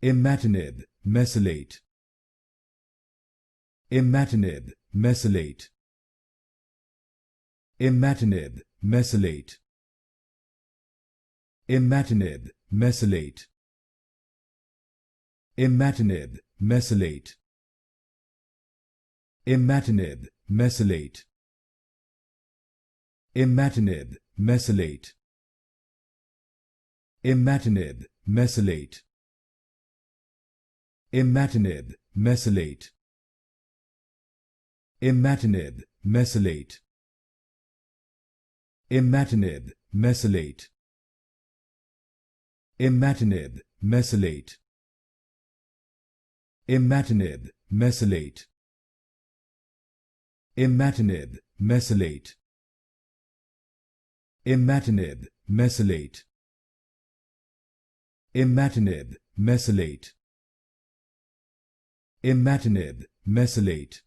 Imatinib Mesylate. Imatinib Mesylate. Imatinib Mesylate. Imatinib Mesylate. Imatinib Mesylate. Imatinib Mesylate. Imatinib Mesylate. Imatinib Mesylate. Imatinib Mesylate. Imatinib Mesylate. Imatinib Mesylate. Imatinib Mesylate. Imatinib Mesylate. Imatinib Mesylate. Imatinib Mesylate. Imatinib Mesylate. Imatinib Mesylate.